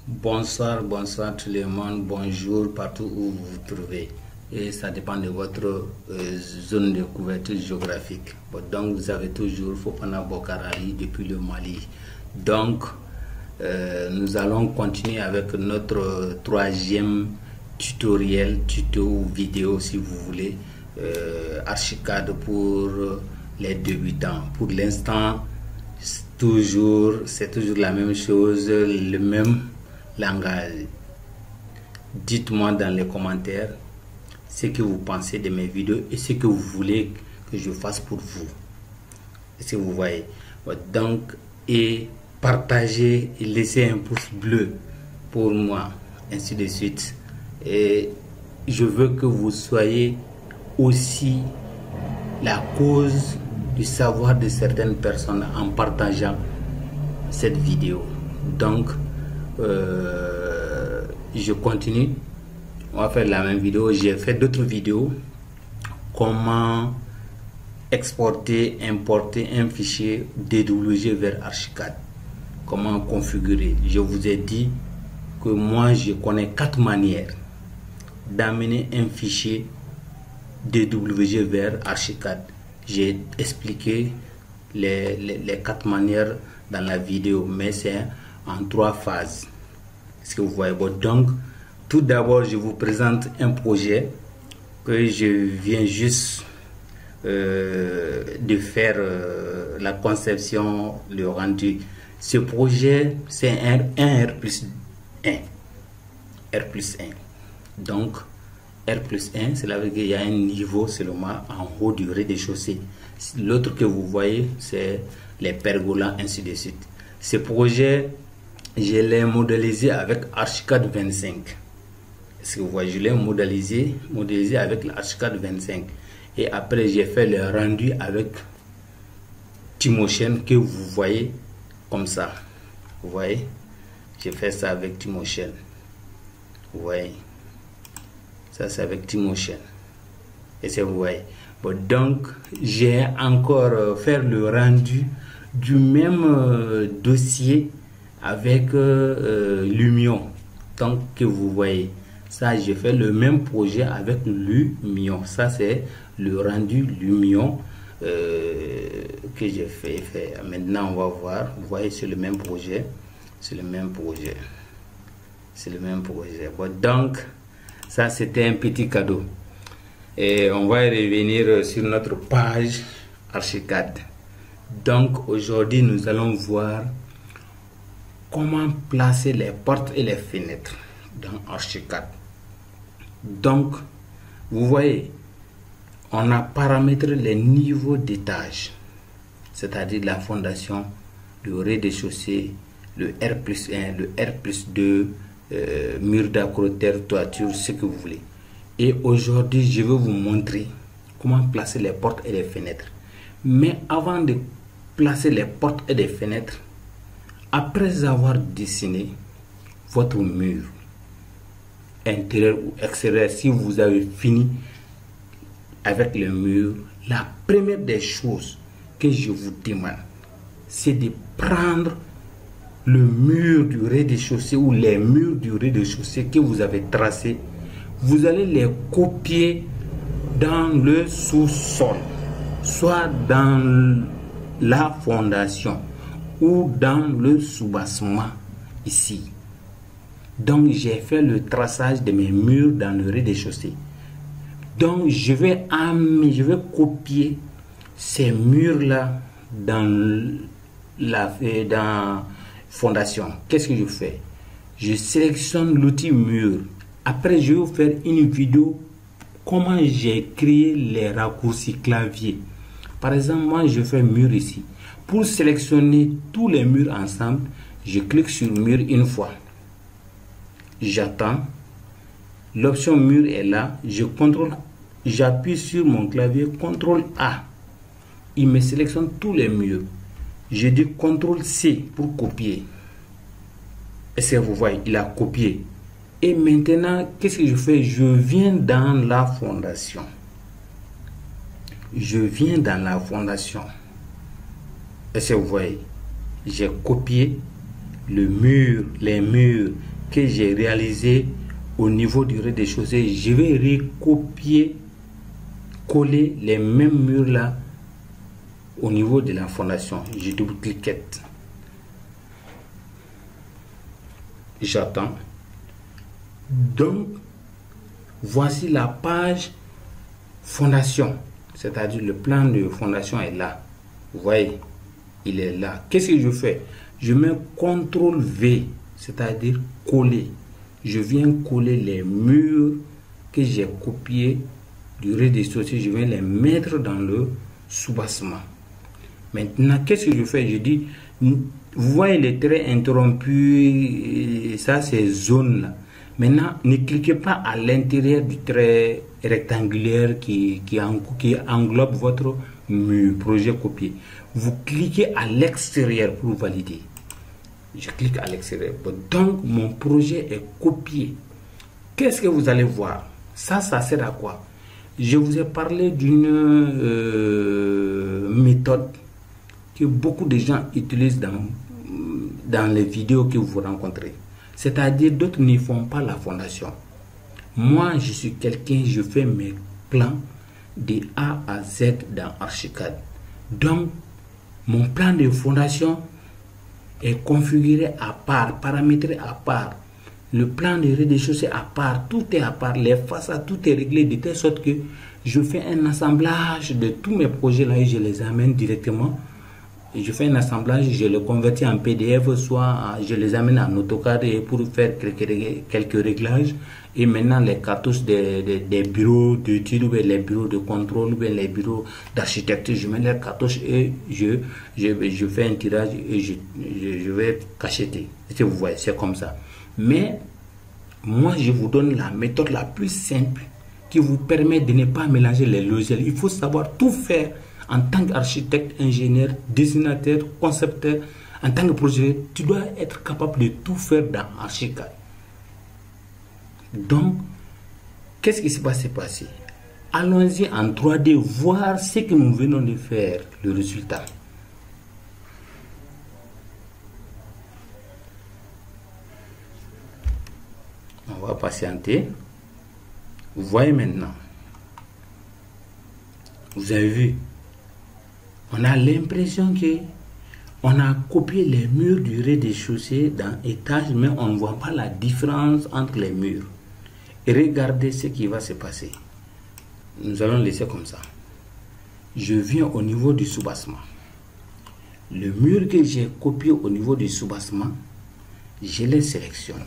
Bonsoir, bonsoir tout le monde, bonjour partout où vous vous trouvez. Et ça dépend de votre zone de couverture géographique. Bon, donc vous avez toujours Fofana Bokarali depuis le Mali. Donc nous allons continuer avec notre troisième tutoriel, tuto ou vidéo si vous voulez, Archicad pour les débutants. Pour l'instant, c'est toujours la même chose, le même langage. Dites-moi dans les commentaires ce que vous pensez de mes vidéos et ce que vous voulez que je fasse pour vous. Si vous voyez, donc, et partagez et laissez un pouce bleu pour moi, ainsi de suite. Et je veux que vous soyez aussi la cause du savoir de certaines personnes en partageant cette vidéo. Donc je continue, on va faire la même vidéo. J'ai fait d'autres vidéos, comment exporter, importer un fichier DWG vers Archicad, comment configurer. Je vous ai dit que moi je connais 4 manières d'amener un fichier DWG vers Archicad. J'ai expliqué les 4 manières dans la vidéo, mais c'est en 3 phases. Est-ce que vous voyez? Bon, donc tout d'abord je vous présente un projet que je viens juste de faire la conception, le rendu. Ce projet c'est un R+1. Donc R+1, cela veut dire qu'il y a un niveau seulement en haut du rez-de-chaussée. L'autre que vous voyez, c'est les pergolas, ainsi de suite. Ce projet, je l'ai modélisé avec Archicad 25. Est-ce que vous voyez? Je l'ai modélisé avec l'Archicad 25. Et après, j'ai fait le rendu avec Timotion que vous voyez comme ça. Vous voyez? J'ai fait ça avec Timotion. Vous voyez? Ça c'est avec Timotion. Et c'est vous voyez. Bon, donc j'ai encore fait le rendu du même dossier avec Lumion. Donc que vous voyez. Ça j'ai fait le même projet avec Lumion. Ça c'est le rendu Lumion que j'ai fait. Maintenant on va voir. Vous voyez, c'est le même projet. C'est le même projet. C'est le même projet. Bon, donc ça c'était un petit cadeau. Et on va revenir sur notre page Archicad. Donc aujourd'hui nous allons voir comment placer les portes et les fenêtres dans Archicad. Donc vous voyez, on a paramétré les niveaux d'étage, c'est-à-dire la fondation, le rez-de-chaussée, le R+1, le R+2, mur d'acrotère, toiture, ce que vous voulez. Et aujourd'hui je vais vous montrer comment placer les portes et les fenêtres. Mais avant de placer les portes et les fenêtres, après avoir dessiné votre mur intérieur ou extérieur, si vous avez fini avec le mur, la première des choses que je vous demande, c'est de prendre le mur du rez-de-chaussée ou les murs du rez-de-chaussée que vous avez tracés. Vous allez les copier dans le sous-sol, soit dans la fondation ou dans le soubassement ici. Donc j'ai fait le traçage de mes murs dans le rez-de-chaussée. Donc je vais copier ces murs là dans la fondation. Qu'est-ce que je fais? Je sélectionne l'outil mur. Après je vais vous faire une vidéo comment j'ai créé les raccourcis clavier. Par exemple, moi je fais mur ici. Pour sélectionner tous les murs ensemble, je clique sur mur une fois. J'attends. L'option mur est là. J'appuie sur mon clavier CTRL A. Il me sélectionne tous les murs. Je dis CTRL C pour copier. Et c'est vous voyez, il a copié. Et maintenant, qu'est-ce que je fais? Je viens dans la fondation. Je viens dans la fondation. Et c'est vous voyez, j'ai copié le mur, les murs que j'ai réalisé au niveau du rez-de-chaussée, je vais recopier, coller les mêmes murs là au niveau de la fondation. Je double-cliquette. J'attends. Donc, voici la page fondation. C'est-à-dire le plan de fondation est là. Vous voyez, il est là. Qu'est-ce que je fais? Je mets CTRL V, c'est-à-dire coller. Je viens coller les murs que j'ai copiés du rez-de-chaussée. Je viens les mettre dans le soubassement. Maintenant, qu'est-ce que je fais? Je dis, vous voyez les traits interrompus, ça c'est zone là. Maintenant, ne cliquez pas à l'intérieur du trait rectangulaire qui englobe votre mur, projet copié. Vous cliquez à l'extérieur pour valider. Je clique à l'extérieur. Donc, mon projet est copié. Qu'est-ce que vous allez voir? Ça sert à quoi? Je vous ai parlé d'une méthode que beaucoup de gens utilisent dans les vidéos que vous rencontrez. C'est-à-dire, d'autres ne font pas la fondation. Moi, je suis quelqu'un, je fais mes plans de A à Z dans Archicad. Donc, mon plan de fondation est configuré à part, paramétré à part. Le plan de rez-de-chaussée à part, tout est à part. Les façades, tout est réglé de telle sorte que je fais un assemblage de tous mes projets là et je les amène directement. Et je fais un assemblage, je le convertis en PDF, soit je les amène en AutoCAD pour faire quelques réglages. Et maintenant, les cartouches des bureaux d'études, les bureaux de contrôle, les bureaux d'architecture, je mets les cartouches et je fais un tirage et je vais cacheter. Et vous voyez, c'est comme ça. Mais moi, je vous donne la méthode la plus simple qui vous permet de ne pas mélanger les logiciels. Il faut savoir tout faire. En tant qu'architecte, ingénieur, dessinateur, concepteur, en tant que projet, tu dois être capable de tout faire dans Archicad. Donc, qu'est-ce qui s'est passé? Allons-y en 3D, voir ce que nous venons de faire, le résultat. On va patienter. Vous voyez maintenant. Vous avez vu? On a l'impression que on a copié les murs du rez-de-chaussée dans étage, mais on ne voit pas la différence entre les murs. Et regardez ce qui va se passer. Nous allons laisser comme ça. Je viens au niveau du soubassement. Le mur que j'ai copié au niveau du soubassement, je les sélectionne.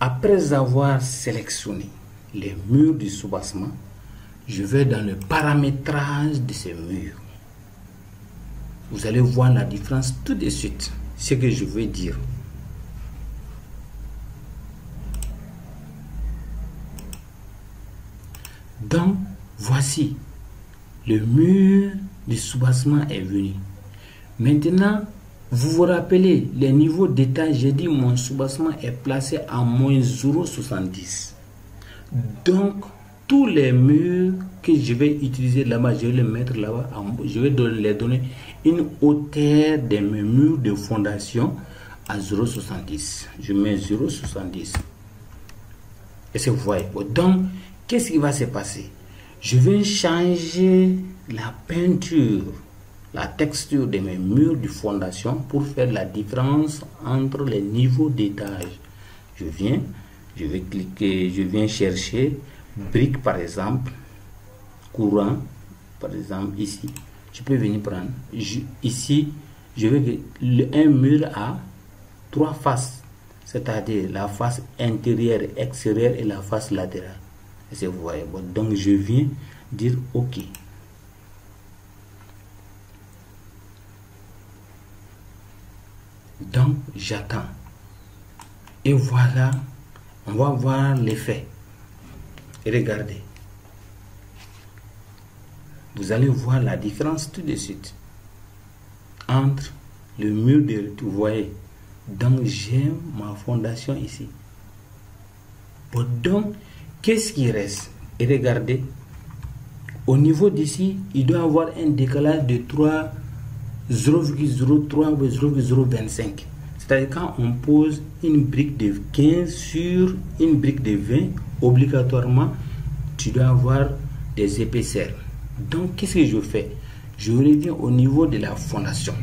Après avoir sélectionné les murs du soubassement, je vais dans le paramétrage de ces murs. Vous allez voir la différence tout de suite. Ce que je veux dire. Donc, voici. Le mur du soubassement est venu. Maintenant, vous vous rappelez, les niveaux d'étage, j'ai dit mon soubassement est placé à moins 0,70. Donc, tous les murs que je vais utiliser là-bas, je vais les mettre là-bas, je vais les donner une hauteur de mes murs de fondation à 0,70. Je mets 0,70. Et c'est vous voyez. Donc, qu'est-ce qui va se passer? Je vais changer la peinture, la texture de mes murs de fondation pour faire la différence entre les niveaux d'étage. Je vais cliquer, je viens chercher brique par exemple, courant par exemple ici. Je peux venir prendre ici, je vais un mur à 3 faces, c'est-à-dire la face intérieure, extérieure et la face latérale. Et vous voyez, bon, donc je viens dire OK. Donc j'attends. Et voilà, on va voir l'effet. Et regardez. Vous allez voir la différence tout de suite entre le mur de, vous voyez. Donc j'ai ma fondation ici. Bon, donc qu'est-ce qui reste? Et regardez, au niveau d'ici, il doit y avoir un décalage de 0,03 ou 0,025. C'est-à-dire quand on pose une brique de 15 sur une brique de 20, obligatoirement, tu dois avoir des épaisseurs. Donc, qu'est-ce que je fais? Je reviens au niveau de la fondation.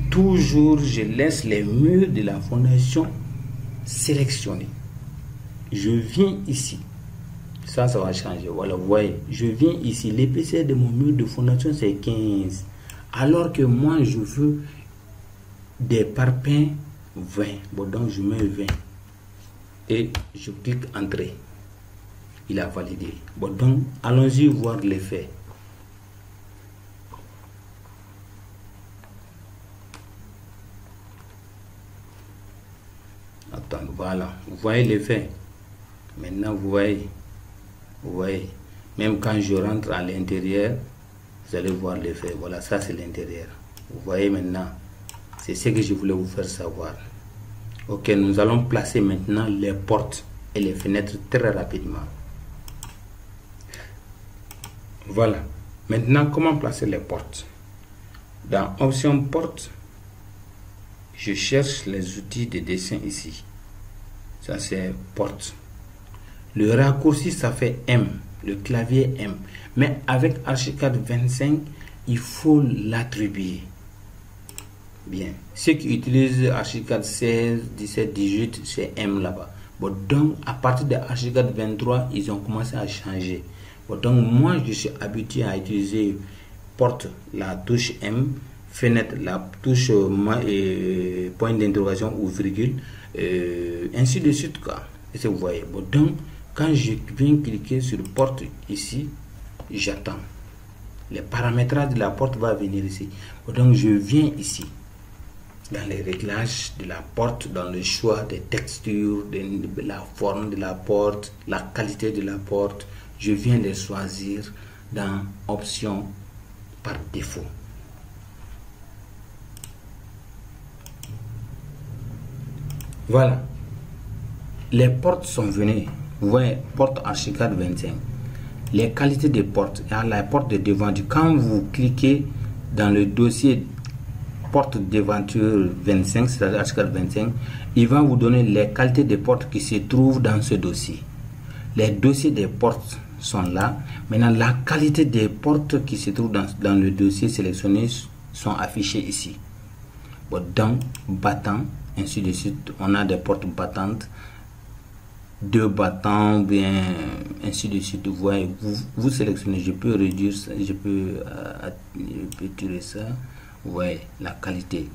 Toujours, je laisse les murs de la fondation sélectionnés. Je viens ici. Ça va changer. Voilà, vous voyez. Je viens ici. L'épaisseur de mon mur de fondation, c'est 15. Alors que moi, je veux des parpaings 20. Bon, donc je mets 20. Et je clique Entrée. Il a validé. Bon, donc, allons-y voir l'effet. Attends, voilà. Vous voyez l'effet. Maintenant, vous voyez. Même quand je rentre à l'intérieur, vous allez voir l'effet. Voilà, ça c'est l'intérieur. Vous voyez maintenant. C'est ce que je voulais vous faire savoir. Ok, nous allons placer maintenant les portes et les fenêtres très rapidement. Voilà. Maintenant, comment placer les portes? Dans Option Porte, je cherche les outils de dessin ici. Ça c'est Porte. Le raccourci, ça fait M. Le clavier M. Mais avec Archicad 25, il faut l'attribuer. Bien. Ceux qui utilisent Archicad 16, 17, 18, c'est M là-bas. Bon, donc, à partir de Archicad 23, ils ont commencé à changer. Bon, donc, moi, je suis habitué à utiliser porte, la touche M, fenêtre, la touche point d'interrogation ou virgule, ainsi de suite, quoi. Et vous voyez. Bon, donc, quand je viens cliquer sur porte ici, j'attends. Les paramétrages de la porte va venir ici. Bon, donc, je viens ici. Dans les réglages de la porte, dans le choix des textures, de la forme de la porte, la qualité de la porte, je viens les choisir dans Options par défaut. Voilà. Les portes sont venues. Vous voyez, porte Archicad 25. Les qualités des portes. La porte de devanture. Quand vous cliquez dans le dossier porte devanture 25, c'est-à-dire Archicad 25, il va vous donner les qualités des portes qui se trouvent dans ce dossier. Les dossiers des portes sont là. Maintenant, la qualité des portes qui se trouvent dans le dossier sélectionné sont affichées ici. Bon, donc, battant, ainsi de suite, on a des portes battantes, 2 battants, bien, ainsi de suite. Vous voyez, vous sélectionnez, je peux réduire ça, je peux tirer ça. Vous voyez la qualité.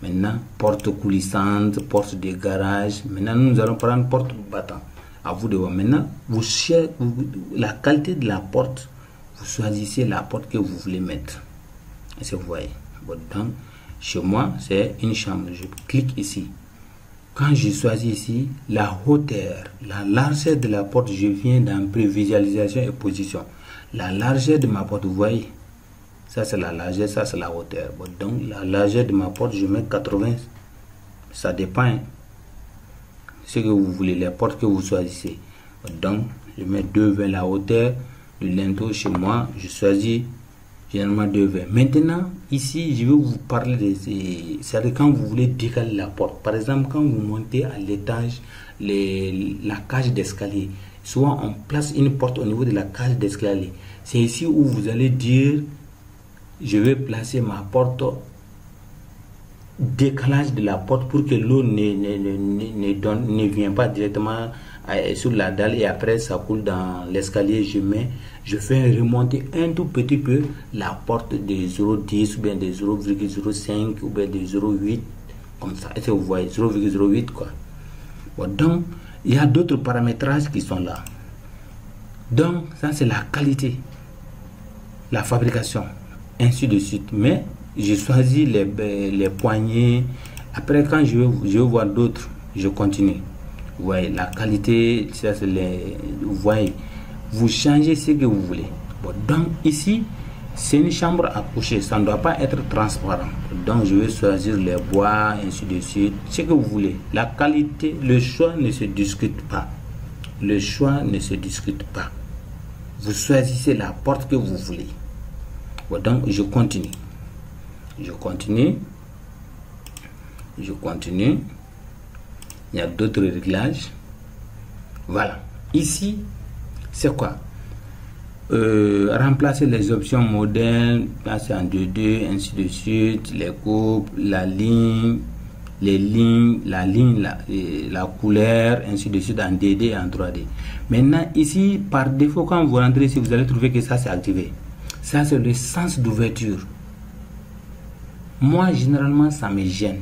Maintenant, porte coulissante, porte de garage. Maintenant, nous allons prendre porte battant. À vous de voir. Maintenant, vous cherchez la qualité de la porte. Vous choisissez la porte que vous voulez mettre. Et vous voyez. Bon, donc, chez moi, c'est une chambre. Je clique ici. Quand je choisis ici, la hauteur, la largeur de la porte, je viens dans prévisualisation et position. La largeur de ma porte, vous voyez. Ça c'est la largeur, ça c'est la hauteur. Bon, donc la largeur de ma porte, je mets 80. Ça dépend. Hein. Ce que vous voulez, les portes que vous choisissez. Bon, donc je mets 2,20 la hauteur. Le linteau chez moi, je choisis généralement 2,20. Maintenant, ici, je vais vous parler de c'est-à-dire quand vous voulez décaler la porte. Par exemple, quand vous montez à l'étage la cage d'escalier. Souvent, on place une porte au niveau de la cage d'escalier. C'est ici où vous allez dire je vais placer ma porte décalage de la porte pour que l'eau ne vient pas directement sur la dalle et après ça coule dans l'escalier. Je fais remonter un tout petit peu la porte de 0,10 ou bien de 0,05 ou bien de 0,8 comme ça. Et vous voyez 0,08 quoi. Bon, donc il y a d'autres paramétrages qui sont là. Donc ça c'est la qualité, la fabrication, ainsi de suite. Mais j'ai choisi les poignées. Après quand je vais voir d'autres, je continue. Vous voyez la qualité, ça c'est vous voyez, vous changez ce que vous voulez. Bon, donc ici c'est une chambre à coucher, ça ne doit pas être transparent. Donc je vais choisir les bois, ainsi de suite, ce que vous voulez. La qualité, le choix ne se discute pas. Le choix ne se discute pas. Vous choisissez la porte que vous voulez. Bon, donc je continue. Je continue. Je continue. Il y a d'autres réglages. Voilà. Ici, c'est quoi? Remplacer les options modernes, passer en 2-2, ainsi de suite, les coupes, la ligne, les lignes, la couleur, ainsi de suite en 2D et en 3D. Maintenant, ici, par défaut, quand vous rentrez ici, vous allez trouver que ça c'est activé. Ça, c'est le sens d'ouverture. Moi, généralement, ça me gêne.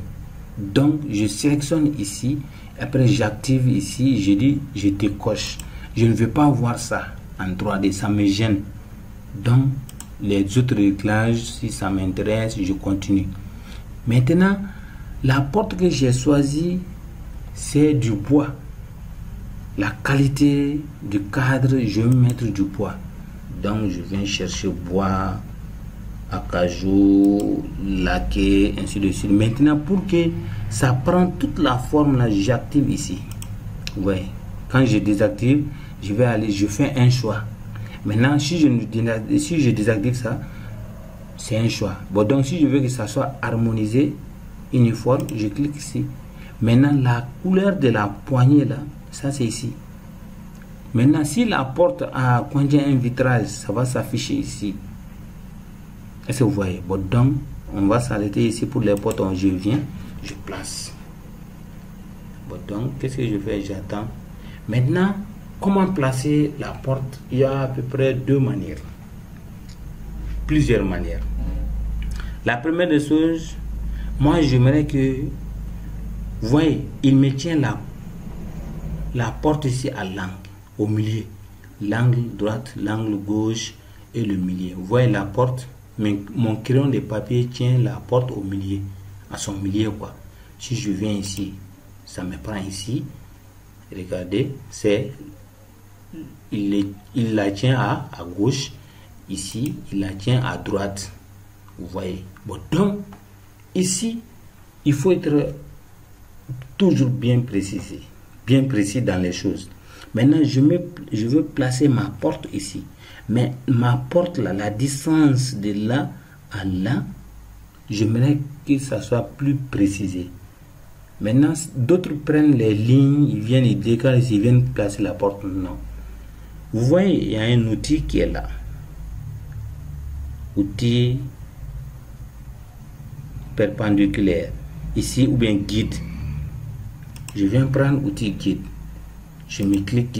Donc, je sélectionne ici. Après, j'active ici. Je dis, je décoche. Je ne veux pas voir ça en 3D. Ça me gêne. Donc, les autres réglages, si ça m'intéresse, je continue. Maintenant, la porte que j'ai choisie, c'est du bois. La qualité du cadre, je vais mettre du bois. Donc, je viens chercher bois, acajou, laqué, ainsi de suite. Maintenant, pour que ça prenne toute la forme, là, j'active ici. Vous voyez, quand je désactive, je vais aller, je fais un choix. Maintenant, si je désactive ça, c'est un choix. Bon, donc, si je veux que ça soit harmonisé, uniforme, je clique ici. Maintenant, la couleur de la poignée, là, ça, c'est ici. Maintenant, si la porte contient un vitrage, ça va s'afficher ici. Est-ce que vous voyez? Bon, donc, on va s'arrêter ici pour les portes. Je viens, je place. Bon, donc, qu'est-ce que je fais? J'attends. Maintenant, comment placer la porte? Il y a à peu près deux manières. Plusieurs manières. La première des choses, moi, j'aimerais que, vous voyez, il me tient la porte ici à l'angle, au milieu. L'angle droite, l'angle gauche et le milieu. Vous voyez la porte? Mais mon crayon de papier tient la porte au milieu, à son milieu quoi. Si je viens ici, ça me prend ici. Regardez, il la tient à gauche. Ici, il la tient à droite. Vous voyez. Bon, donc, ici, il faut être toujours bien précisé, bien précis dans les choses. Maintenant, je veux placer ma porte ici. Mais ma porte là, la distance de là à là, j'aimerais que ça soit plus précisé. Maintenant, d'autres prennent les lignes, ils viennent, ils décalent, ils viennent placer la porte. Non. Vous voyez, il y a un outil qui est là. Outil perpendiculaire. Ici, ou bien guide. Je viens prendre outil guide. Je clique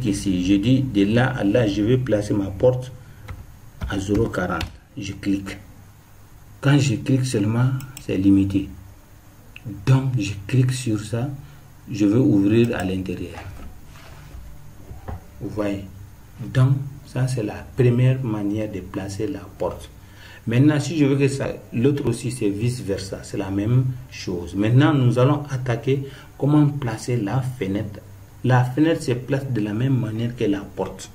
ici, je dis de là à là, je vais placer ma porte à 0,40. Je clique. Quand je clique seulement, c'est limité. Donc, je clique sur ça, je vais ouvrir à l'intérieur. Vous voyez. Donc, ça c'est la première manière de placer la porte. Maintenant, si je veux que ça, l'autre aussi, c'est vice versa, c'est la même chose. Maintenant, nous allons attaquer comment placer la fenêtre. La fenêtre se place de la même manière que la porte.